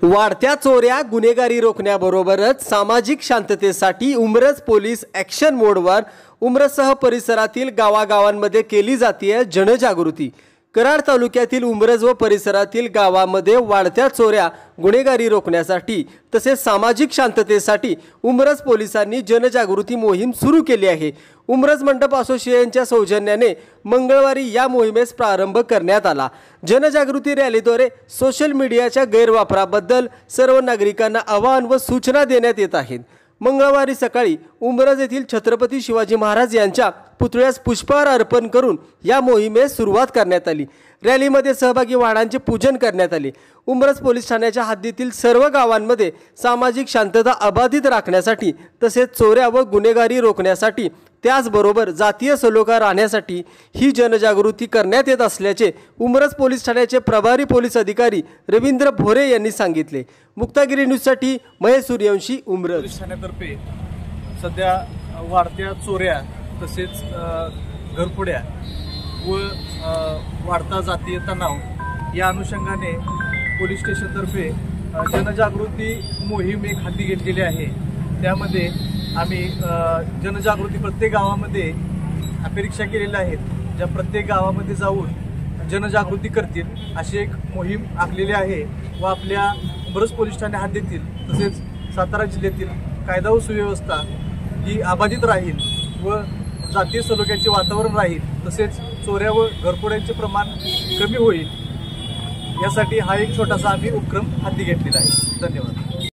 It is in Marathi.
वाढत्या चोऱ्या गुन्हेगारी रोखण्याबरोबरच सामाजिक शांततेसाठी उमरज पोलीस ॲक्शन मोडवर उमरजसह परिसरातील गावागावांमध्ये केली जाते जनजागृती। कराड तालुक्यातील उमरज व परिसरातील गावांमध्ये वाढत्या चोऱ्या गुन्हेगारी रोखण्यासाठी तसेच सामाजिक शांततेसाठी उमरज पोलिसांनी जनजागृती मोहीम सुरू केली आहे। उमरज मंडप असोसिएशनच्या सौजन्याने मंगळवारी या मोहिमेस प्रारंभ करण्यात आला। जनजागृती रॅलीद्वारे सोशल मीडियाच्या गैरवापराबद्दल सर्व नागरिकांना आवाहन व सूचना देण्यात येत आहेत। मंगळवारी सकाळी उमरज येथील छत्रपती शिवाजी महाराज यांच्या पुतळ्यास पुष्पहार अर्पण करून या मोहिमेस सुरुवात करण्यात आली। रॅलीमध्ये सहभागी वाहनांचे पूजन करण्यात आले। उमरज पोलीस ठाण्याच्या हद्दीतील सर्व गावांमध्ये सामाजिक शांतता अबाधित राखण्यासाठी तसेच चोऱ्या व गुन्हेगारी रोखण्यासाठी त्याचबरोबर जातीय सलोखा राहण्यासाठी ही जनजागृती करण्यात येत असल्याचे उमरज पोलीस ठाण्याचे प्रभारी पोलीस अधिकारी रवींद्र भोरे यांनी सांगितले। मुक्तागिरी न्यूजसाठी महेश सूर्यवंशी, उमरज। पोलीस ठाण्यातर्फे सध्या वाढत्या चोऱ्या तसेच घरफोड्या व वाढता जातीय तणाव या अनुषंगाने पोलीस स्टेशनतर्फे जनजागृती मोहीम एक हाती घेतलेली आहे। त्यामध्ये आम्ही जनजागृती प्रत्येक गावामध्ये अपेक्षा केलेल्या आहेत, ज्या प्रत्येक गावामध्ये जाऊन जनजागृती करतील अशी एक मोहीम आखलेली आहे व आपल्या उमरज पोलीस ठाणे हद्दीतील तसेच सातारा जिल्ह्यातील कायदा व सुव्यवस्था ही अबाधित राहील व जातीय सलोख्याचे वातावरण राहील तसेच चोऱ्या व घरफोड्यांचे प्रमाण कमी होईल, यासाठी हा एक छोटासा आम्ही उपक्रम हाती घेतलेला आहे। धन्यवाद।